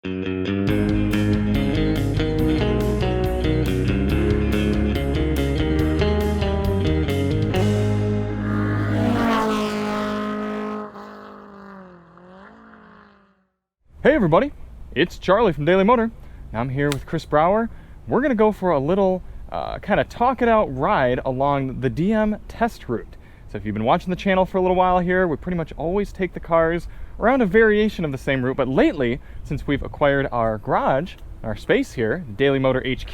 Hey everybody, it's Charlie from Daily Motor. I'm here with Chris Brower. We're gonna go for a little kind of talk it out ride along the DM test route. So if you've been watching the channel for a little while here, we pretty much always take the cars around a variation of the same route, but lately, since we've acquired our garage, our space here, Daily Motor HQ,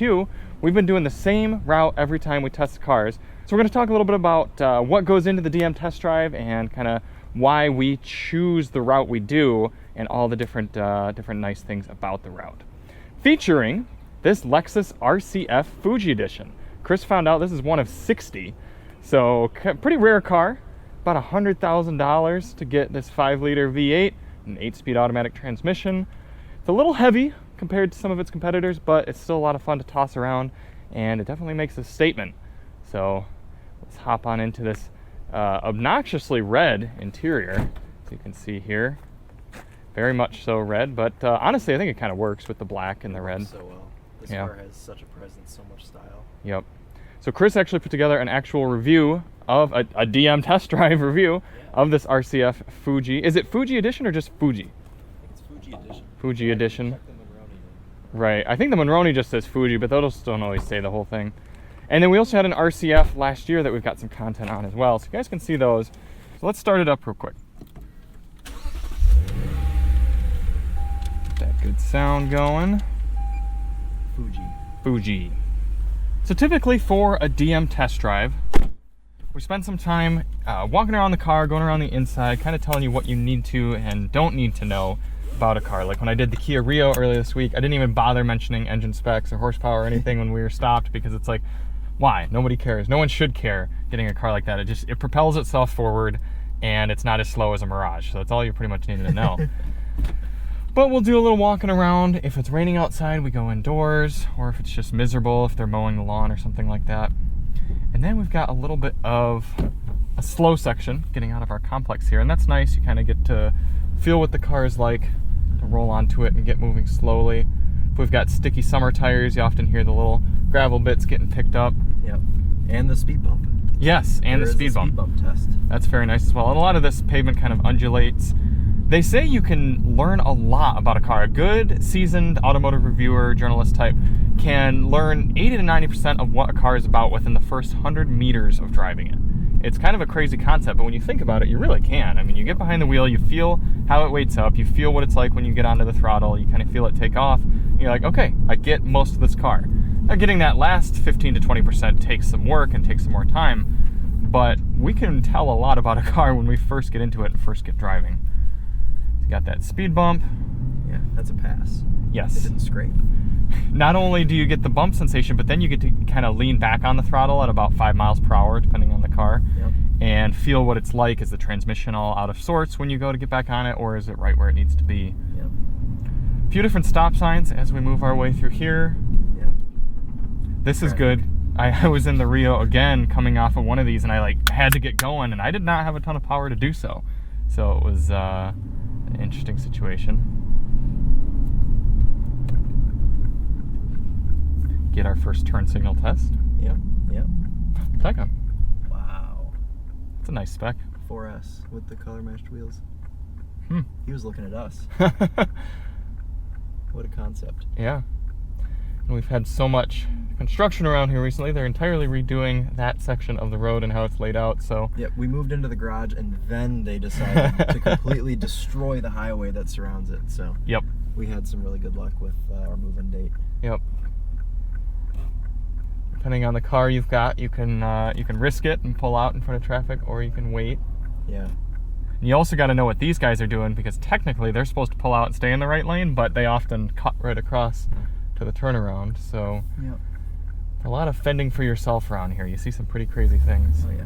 we've been doing the same route every time we test the cars. So we're gonna talk a little bit about what goes into the DM test drive and kind of why we choose the route we do and all the different nice things about the route. Featuring this Lexus RCF Fuji Edition. Chris found out this is one of 60, so pretty rare car. About $100,000 to get this 5-liter V8, an 8-speed automatic transmission. It's a little heavy compared to some of its competitors, but it's still a lot of fun to toss around, and it definitely makes a statement. So let's hop on into this obnoxiously red interior, as you can see here. Very much so red, but honestly I think it kind of works with the black and the red. So well. This car has such a presence, so much style. Yep. So Chris actually put together an actual review of a DM test drive review of this RCF Fuji. Is it Fuji Edition or just Fuji? I think it's Fuji Edition. Fuji Edition. Check the Monroney. Right. I think the Monroney just says Fuji, but those don't always say the whole thing. And then we also had an RCF last year that we've got some content on as well, so you guys can see those. So let's start it up real quick. Get that good sound going. Fuji. So typically for a DM test drive, we spend some time walking around the car, going around the inside, kind of telling you what you need to and don't need to know about a car. Like when I did the Kia Rio earlier this week, I didn't even bother mentioning engine specs or horsepower or anything when we were stopped, because it's like, why? Nobody cares. No one should care getting a car like that. It propels itself forward, and it's not as slow as a Mirage. So that's all you pretty much needed to know. But we'll do a little walking around. If it's raining outside, we go indoors, or if it's just miserable, if they're mowing the lawn or something like that. And then we've got a little bit of a slow section getting out of our complex here, and that's nice. You kind of get to feel what the car is like, to roll onto it and get moving slowly. If we've got sticky summer tires, you often hear the little gravel bits getting picked up. Yep, and the speed bump. Yes, and the speed bump. Test. That's very nice as well. And a lot of this pavement kind of undulates. They say you can learn a lot about a car. A good, seasoned automotive reviewer, journalist type, can learn 80 to 90% of what a car is about within the first 100 meters of driving it. It's kind of a crazy concept, but when you think about it, you really can. I mean, you get behind the wheel, you feel how it weights up, you feel what it's like when you get onto the throttle, you kind of feel it take off, and you're like, okay, I get most of this car. Now, getting that last 15 to 20% takes some work and takes some more time, but we can tell a lot about a car when we first get into it and first get driving. Got that speed bump. Yeah, that's a pass. Yes. It didn't scrape. Not only do you get the bump sensation, but then you get to kind of lean back on the throttle at about 5 miles per hour, depending on the car, and feel what it's like. Is the transmission all out of sorts when you go to get back on it, or is it right where it needs to be? Yep. A few different stop signs as we move our way through here. Yep. This is good. I was in the Rio again, coming off of one of these, and I had to get going, and I did not have a ton of power to do so. So it was an interesting situation. Get our first turn signal test. Yep. Taycan. Wow. It's a nice spec. 4S with the color matched wheels. He was looking at us. What a concept. Yeah. And we've had so much construction around here recently. They're entirely redoing that section of the road and how it's laid out. So yeah, we moved into the garage, and then they decided to completely destroy the highway that surrounds it. So yep, we had some really good luck with our move-in date. Yep. Depending on the car you've got, you can risk it and pull out in front of traffic, or you can wait. Yeah. And you also got to know what these guys are doing, because technically they're supposed to pull out and stay in the right lane, but they often cut right across to the turnaround. So yep. A lot of fending for yourself around here. You see some pretty crazy things. Oh yeah.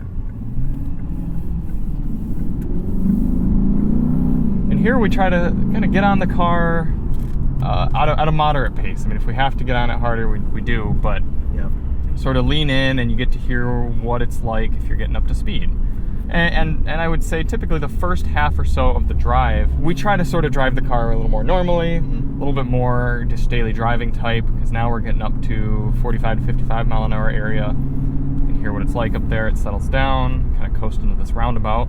And here we try to kind of get on the car at a moderate pace. I mean, if we have to get on it harder, we do, but yep. Sort of lean in and you get to hear what it's like if you're getting up to speed. And I would say typically the first half or so of the drive, we try to sort of drive the car a little more normally. little bit more just daily driving type, because now we're getting up to 45 to 55 mile an hour area. You can hear what it's like up there. It settles down, kind of coast into this roundabout.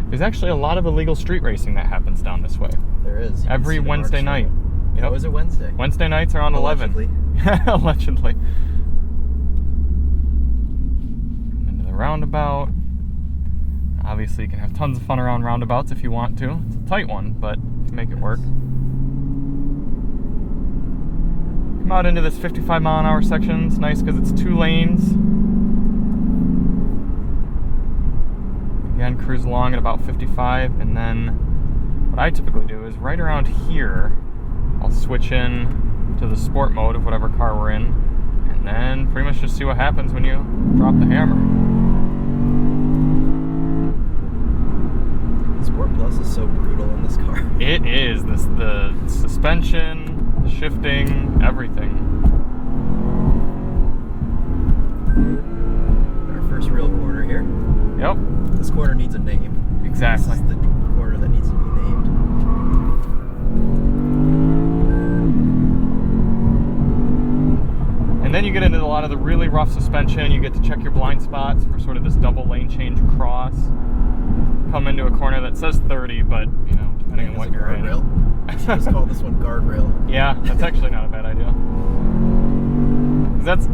There's actually a lot of illegal street racing that happens down this way. There is. Every Wednesday night. Yep. Oh, is it Wednesday? Wednesday nights are on Allegedly. 11. Allegedly. Into the roundabout. Obviously, you can have tons of fun around roundabouts if you want to. It's a tight one, but you can make it work. Come out into this 55 mile an hour section. It's nice because it's 2 lanes. Again, cruise along at about 55, and then what I typically do is right around here, I'll switch in to the sport mode of whatever car we're in, and then pretty much just see what happens when you drop the hammer. Sport Plus is so brutal in this car. It is. The suspension, the shifting, everything. Our first real corner here. Yep. This corner needs a name. Exactly. This is the corner that needs to be named. And then you get into a lot of the really rough suspension. You get to check your blind spots for sort of this double lane change across. Come into a corner that says 30, but you know, depending on what you're in. I should just call this one guardrail. Yeah, that's actually not a bad idea.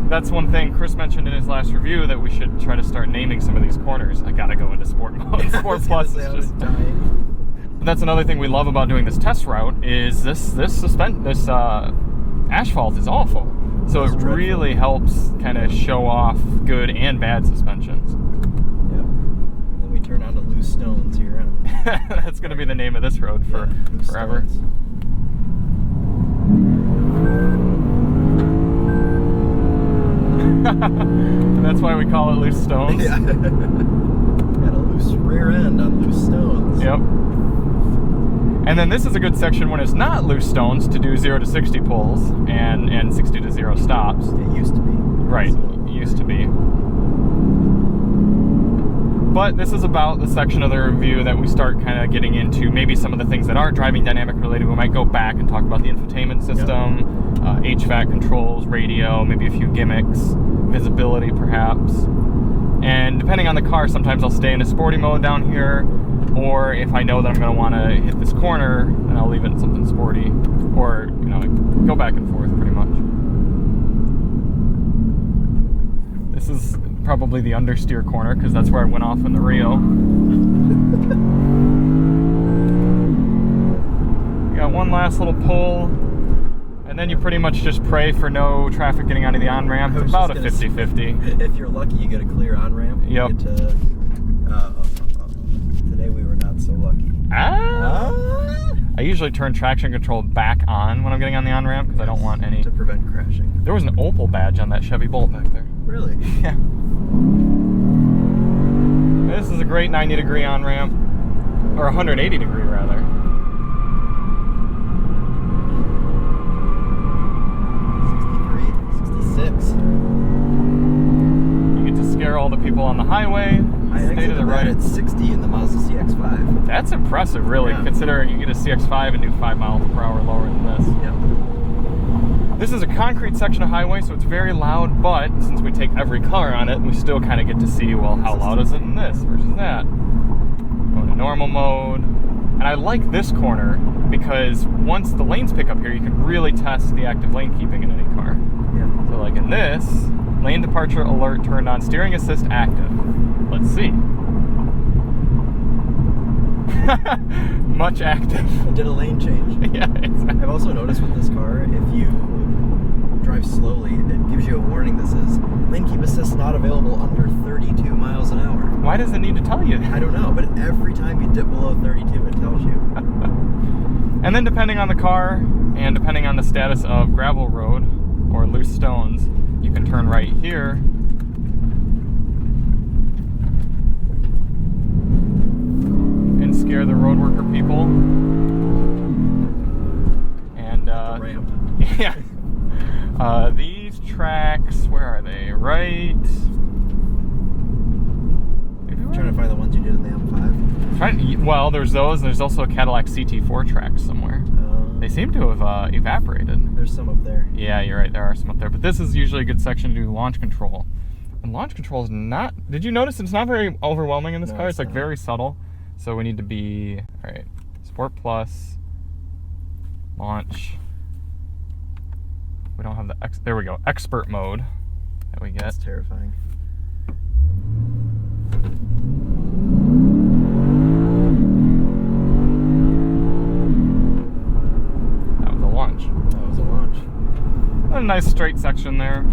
That's one thing Chris mentioned in his last review, that we should try to start naming some of these corners. I gotta go into sport mode. Sport Plus is just dying. That's another thing we love about doing this test route is this asphalt is awful. So it really helps kind of show off good and bad suspensions. Yeah. Then we turn onto loose stones here. That's going to be the name of this road for forever. Stones. And that's why we call it loose stones. Yeah. Got a loose rear end on loose stones. Yep. And then this is a good section when it's not loose stones to do 0 to 60 pulls and 60 to 0 stops. It used to be. Right, it used to be. But this is about the section of the review that we start kind of getting into maybe some of the things that aren't driving dynamic related. We might go back and talk about the infotainment system, HVAC controls, radio, maybe a few gimmicks, visibility perhaps. And depending on the car, sometimes I'll stay in a sporty mode down here, or if I know that I'm going to want to hit this corner, then I'll leave it in something sporty, or, you know, go back and forth pretty much. This is probably the understeer corner, because that's where I went off in the Rio. You got one last little pull, and then you pretty much just pray for no traffic getting onto the on-ramp. It's about a 50-50. If you're lucky, you get a clear on-ramp. Yep. Today we were not so lucky. I usually turn traction control back on when I'm getting on the on-ramp, because I don't want any... To prevent crashing. There was an Opal badge on that Chevy Bolt back there. Really? Yeah. This is a great 90-degree on-ramp, or 180-degree rather. 63, 66. You get to scare all the people on the highway. Stay to the right. At 60 in the Mazda CX-5. That's impressive, really, considering you get a CX-5 and do 5 miles per hour lower than this. Yep. This is a concrete section of highway, so it's very loud, but since we take every car on it, we still kind of get to see, well, how loud is it in this versus that. Go into normal mode. And I like this corner because once the lanes pick up here, you can really test the active lane keeping in any car. Yeah. So like in this, lane departure alert turned on, steering assist active. Let's see. Much active. It did a lane change. Yeah, exactly. I've also noticed with this car, if you drive slowly, it gives you a warning that says lane keep assist not available under 32 miles an hour. Why does it need to tell you that? I don't know, but every time you dip below 32, it tells you. And then depending on the car and depending on the status of gravel road or loose stones, you can turn right here. And scare the road worker people. And the ramp. Yeah. These tracks, where are they? Right. Maybe trying to find the ones you did in the M5. Trying Well, there's those. There's also a Cadillac CT4 track somewhere. They seem to have evaporated. There's some up there. Yeah, you're right. There are some up there. But this is usually a good section to do launch control. And launch control is not... Did you notice it's not very overwhelming in this car? It's like very subtle. So we need to be... All right. Sport Plus. Launch. We don't have the... There we go. Expert mode that we get. That's terrifying. That was a launch. That was a launch. A nice straight section there.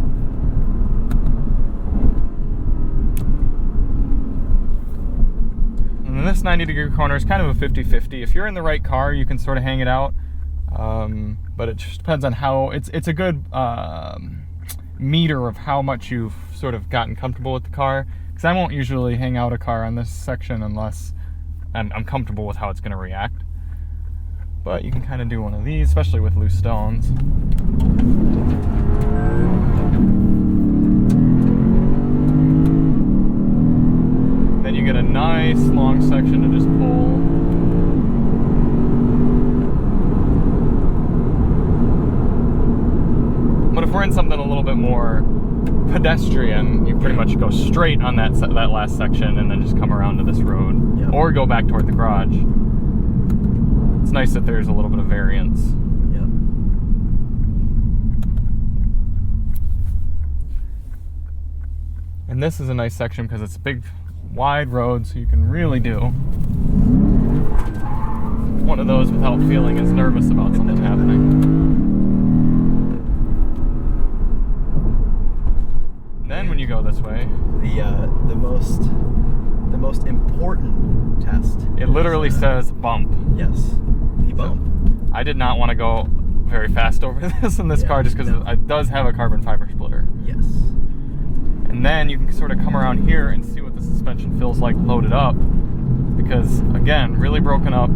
And this 90-degree corner is kind of a 50-50. If you're in the right car, you can sort of hang it out. But it just depends on how... It's a good meter of how much you've sort of gotten comfortable with the car. Because I won't usually hang out a car on this section unless I'm comfortable with how it's going to react. But you can kind of do one of these, especially with loose stones. Then you get a nice long section to just pull. But if we're in something a little bit more pedestrian, you pretty much go straight on that last section and then just come around to this road. Yep. Or go back toward the garage. It's nice that there's a little bit of variance. Yep. And this is a nice section because it's a big, wide road, so you can really do one of those without feeling as nervous about something happening. Then when you go this way, the most important test. it literally says bump. Yes, the bump. I did not want to go very fast over this in this car just because it does have a carbon fiber splitter. Yes. And then you can sort of come around here and see what the suspension feels like loaded up. Because, again, really broken up.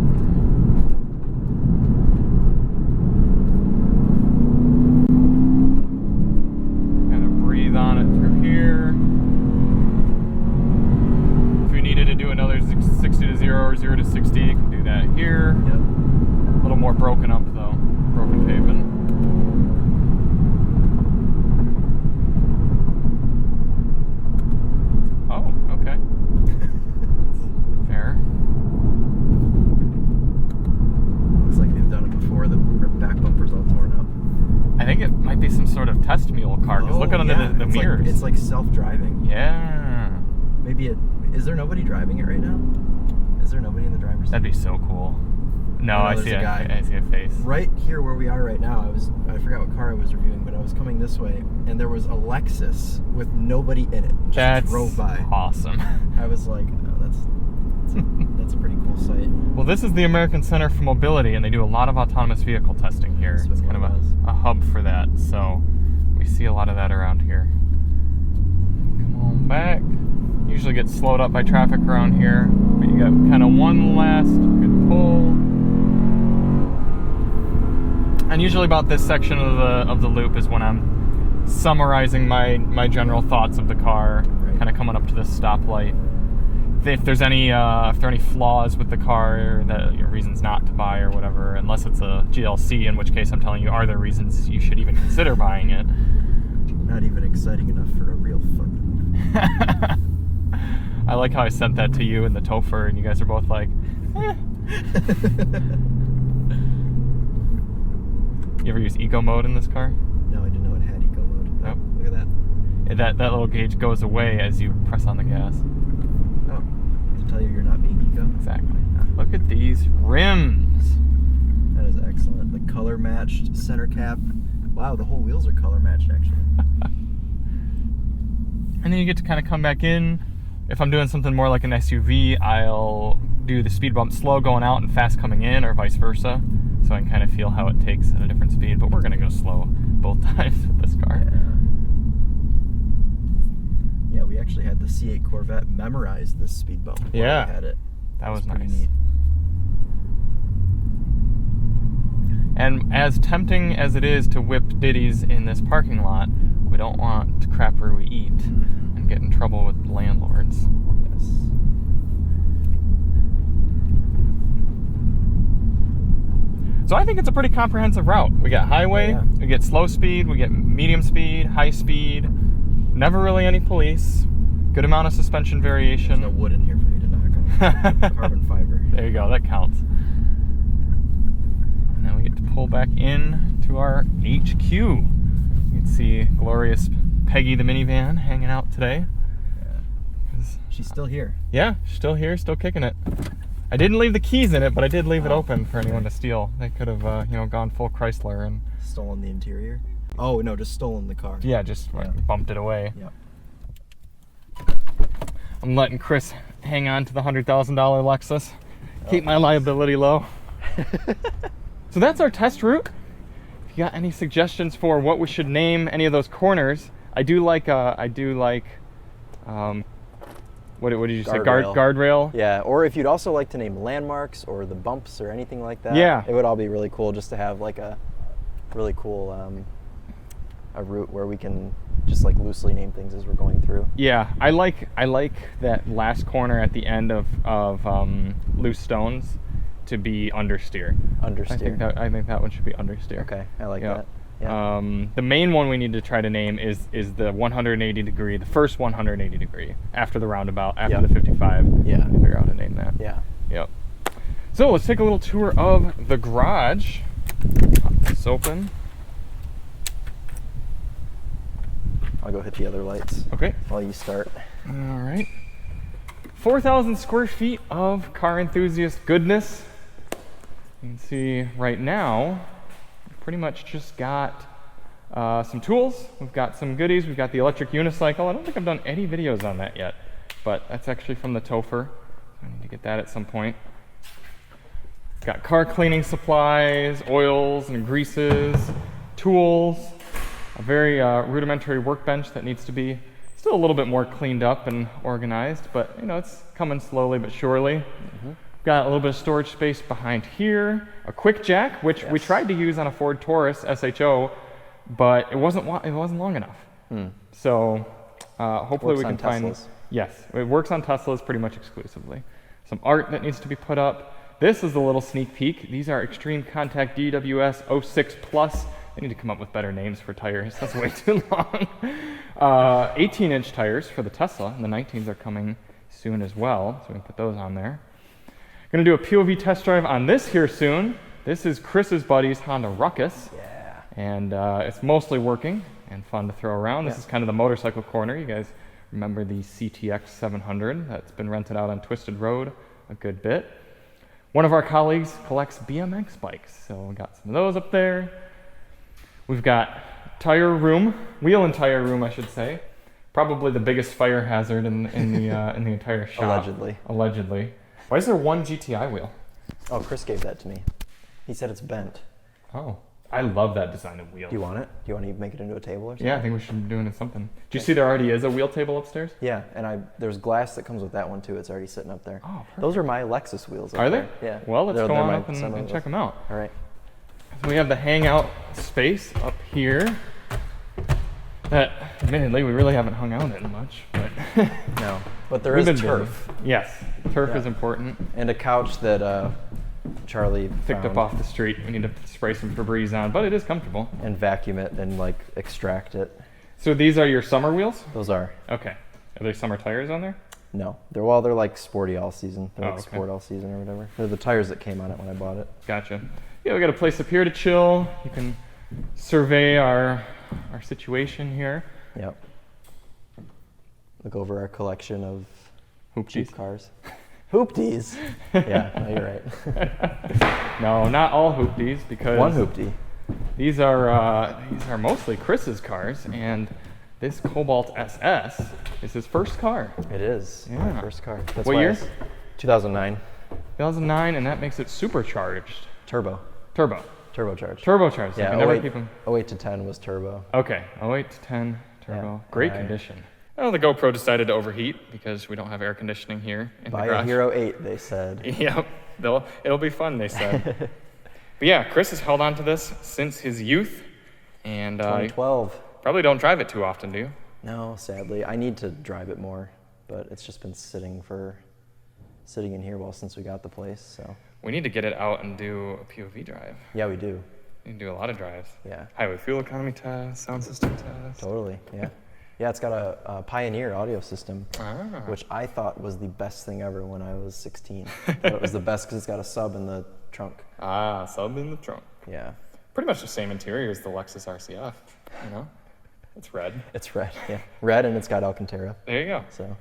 Kind of breathe on it through here. If you needed to do another 60 to 0 or 0 to 60, you can do that here. Yep. A little more broken up, though. Broken pavement. Oh, okay. Fair. Looks like they've done it before. The back bumper's all torn up. I think it might be some sort of test mule car, because look under the mirrors. It's like self-driving. Yeah. Maybe is there nobody driving it right now? Is there nobody in the driver's seat? That'd be so cool. No, I see a guy. I see a face. Right here where we are right now, I forgot what car I was reviewing, but I was coming this way, and there was a Lexus with nobody in it. Just drove by. Awesome. I was like, oh, that's a pretty cool sight. Well, this is the American Center for Mobility, and they do a lot of autonomous vehicle testing here. It's kind of a hub for that, so we see a lot of that around here. Come on back. Usually get slowed up by traffic around here, but you got kind of one last good pull. And usually about this section of the loop is when I'm summarizing my general thoughts of the car, kind of coming up to this stoplight. If there are any flaws with the car, that reasons not to buy or whatever, unless it's a GLC, in which case I'm telling you, are there reasons you should even consider buying it? Not even exciting enough for a real fun. I like how I sent that to you and the Topher, and you guys are both like, eh. You ever use eco mode in this car? No, I didn't know it had eco mode. Oh, look at that. That little gauge goes away as you press on the gas. Oh, to tell you you're not being eco? Exactly. Look at these rims. That is excellent. The color matched center cap. Wow, the whole wheels are color matched actually. And then you get to kind of come back in. If I'm doing something more like an SUV, I'll do the speed bump slow going out and fast coming in, or vice versa. So I can kind of feel how it takes at a different speed, but we're going to go slow both times with this car. Yeah, we actually had the C8 Corvette memorize this speed bump. Yeah, we had it. That was nice. Neat. And as tempting as it is to whip ditties in this parking lot, we don't want to crap where we eat and get in trouble with landlords. Yes. So I think it's a pretty comprehensive route. We got highway, we get slow speed, we get medium speed, high speed, never really any police, good amount of suspension variation. There's no wood in here for me to knock on. Carbon fiber. There you go, that counts. And then we get to pull back in to our HQ. You can see glorious Peggy the minivan hanging out today. Yeah. She's still here. Yeah, still here, still kicking it. I didn't leave the keys in it, but I did leave it open for anyone to steal. They could have, gone full Chrysler and stolen the interior. Oh no, just stolen the car. Yeah, just bumped it away. Yeah. I'm letting Chris hang on to the $100,000 Lexus. Keep my liability low. So that's our test route. If you got any suggestions for what we should name any of those corners, I do like what did you say? Guardrail? Yeah, or if you'd also like to name landmarks or the bumps or anything like that. Yeah. It would all be really cool just to have like a really cool a route where we can just like loosely name things as we're going through. Yeah, I like that last corner at the end of Loose Stones to be understeer. Understeer. I think that one should be understeer. Okay, I like that. Yeah. The main one we need to try to name is the 180 degree, the first 180 degree after the roundabout, after the 55. Yeah. We figure out how to name that. Yeah. Yep. So let's take a little tour of the garage. Pop this open. I'll go hit the other lights. Okay. While you start. All right. 4,000 square feet of car enthusiast goodness. You can see right now, pretty much just got some tools. We've got some goodies. We've got the electric unicycle. I don't think I've done any videos on that yet, but that's actually from the Topher. I need to get that at some point. Got car cleaning supplies, oils and greases, tools, a very rudimentary workbench that needs to be still a little bit more cleaned up and organized, but it's coming slowly but surely. Mm-hmm. Got a little bit of storage space behind here, a quick jack, which we tried to use on a Ford Taurus SHO, but it wasn't long enough. So hopefully we can find. Teslas. Yes, it works on Teslas pretty much exclusively. Some art that needs to be put up. This is a little sneak peek. These are Extreme Contact DWS 06 Plus. They need to come up with better names for tires. That's way too long. 18-inch tires for the Tesla, and the 19s are coming soon as well, so we can put those on there. Gonna do a POV test drive on this here soon. This is Chris's buddy's Honda Ruckus. Yeah. And it's mostly working and fun to throw around. This is kind of the motorcycle corner. You guys remember the CTX 700 that's been rented out on Twisted Road a good bit. One of our colleagues collects BMX bikes, so we got some of those up there. We've got tire room, wheel and tire room, I should say. Probably the biggest fire hazard in the entire shop. Allegedly. Why is there one GTI wheel? Oh, Chris gave that to me. He said it's bent. Oh, I love that design of wheel. Do you want it? Do you want to make it into a table or something? Yeah, I think we should be doing it something. Do you see there already is a wheel table upstairs? Yeah, and there's glass that comes with that one too. It's already sitting up there. Oh, perfect. Those are my Lexus wheels. Are they? Yeah. Well, let's go on up and check them out. All right. So we have the hangout space up here. That, admittedly, we really haven't hung out in much, but no. But there is turf. Busy. Yes, turf is important. And a couch that Charlie picked up off the street. We need to spray some Febreze on, but it is comfortable. And vacuum it and like extract it. So these are your summer wheels? Those are. Okay. Are there summer tires on there? No. They're like sporty all season. They're like sport all season or whatever. They're the tires that came on it when I bought it. Gotcha. Yeah, we got a place up here to chill. You can survey our situation here. Yep. Look over our collection of cheap cars. Hoopties. Yeah, no, you're right. No, not all hoopties, because one hoopty. These are mostly Chris's cars, and this Cobalt SS is his first car. It is. Yeah. My first car. That's what year? 2009. 2009, and that makes it supercharged. Turbocharged. Yeah, 08 to 10 was turbo. Okay, 08 to 10 turbo. Yeah. Great condition. Oh, the GoPro decided to overheat because we don't have air conditioning here in the garage. Buy a Hero 8, they said. Yep, it'll be fun, they said. But yeah, Chris has held on to this since his youth, and 2012. Probably don't drive it too often, do you? No, sadly. I need to drive it more, but it's just been sitting in here since we got the place. So We need to get it out and do a POV drive. Yeah, we do. We need to do a lot of drives. Yeah. Highway fuel economy test, sound system test. Totally, yeah. Yeah, it's got a Pioneer audio system, which I thought was the best thing ever when I was 16. I thought it was the best because it's got a sub in the trunk. Ah, sub in the trunk. Yeah. Pretty much the same interior as the Lexus RCF, you know? It's red. It's red, yeah. Red, and it's got Alcantara. There you go. So.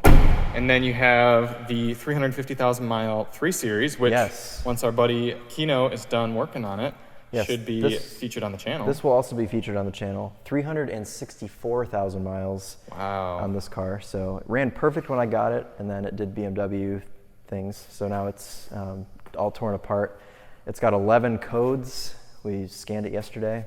And then you have the 350,000 mile 3 Series, which once our buddy Kino is done working on it, should be featured on the channel. This will also be featured on the channel. 364,000 miles on this car. So it ran perfect when I got it, and then it did BMW things. So now it's all torn apart. It's got 11 codes. We scanned it yesterday,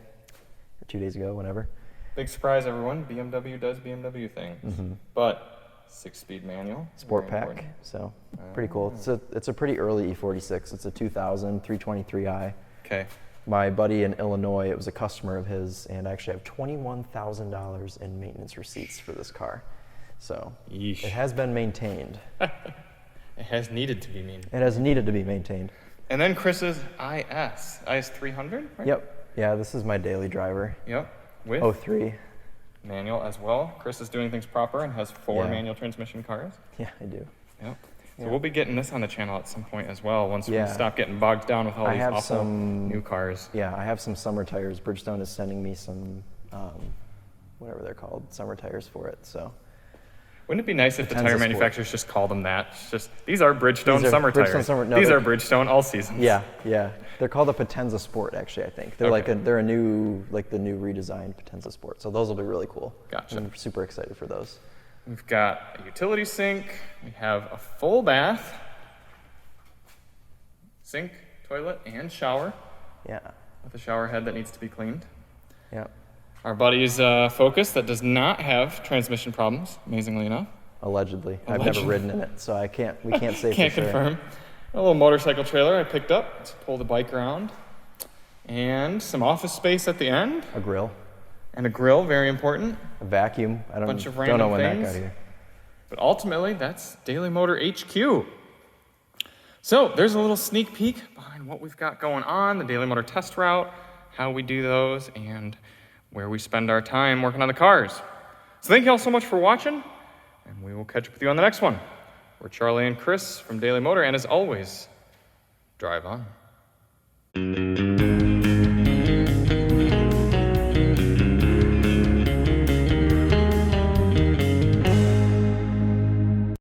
or 2 days ago, whenever. Big surprise, everyone. BMW does BMW things. But 6-speed manual. Sport pack, important. So pretty cool. It's a pretty early E46. It's a 2000 323i. Okay. My buddy in Illinois, it was a customer of his, and I actually have $21,000 in maintenance receipts for this car. So Yeesh. It has been maintained. It has needed to be maintained. It has needed to be maintained. And then Chris's IS 300, right? Yep. Yeah, this is my daily driver. Yep. With 03. Manual as well. Chris is doing things proper and has 4 manual transmission cars. Yeah, I do. Yep. So we'll be getting this on the channel at some point as well once we stop getting bogged down with all these awful new cars. Yeah, I have some summer tires. Bridgestone is sending me some, whatever they're called, summer tires for it. So. Wouldn't it be nice if the tire manufacturers just call them that? It's just, these are Bridgestone summer tires. These are Bridgestone all seasons. Yeah, yeah. They're called the Potenza Sport, actually, I think. They're they're a new, the new redesigned Potenza Sport. So those will be really cool. Gotcha. I'm super excited for those. We've got a utility sink. We have a full bath, sink, toilet, and shower. Yeah. With a shower head that needs to be cleaned. Yeah. Our buddy's Focus that does not have transmission problems, amazingly enough. Allegedly. I've never ridden in it, so we can't say can't for sure. confirm. A little motorcycle trailer I picked up to pull the bike around. And some office space at the end. A grill. And a grill, very important. A vacuum. I don't know when that got here. But ultimately, that's Daily Motor HQ. So there's a little sneak peek behind what we've got going on, the Daily Motor test route, how we do those, and where we spend our time working on the cars. So thank you all so much for watching, and we will catch up with you on the next one. We're Charlie and Chris from Daily Motor, and as always, drive on.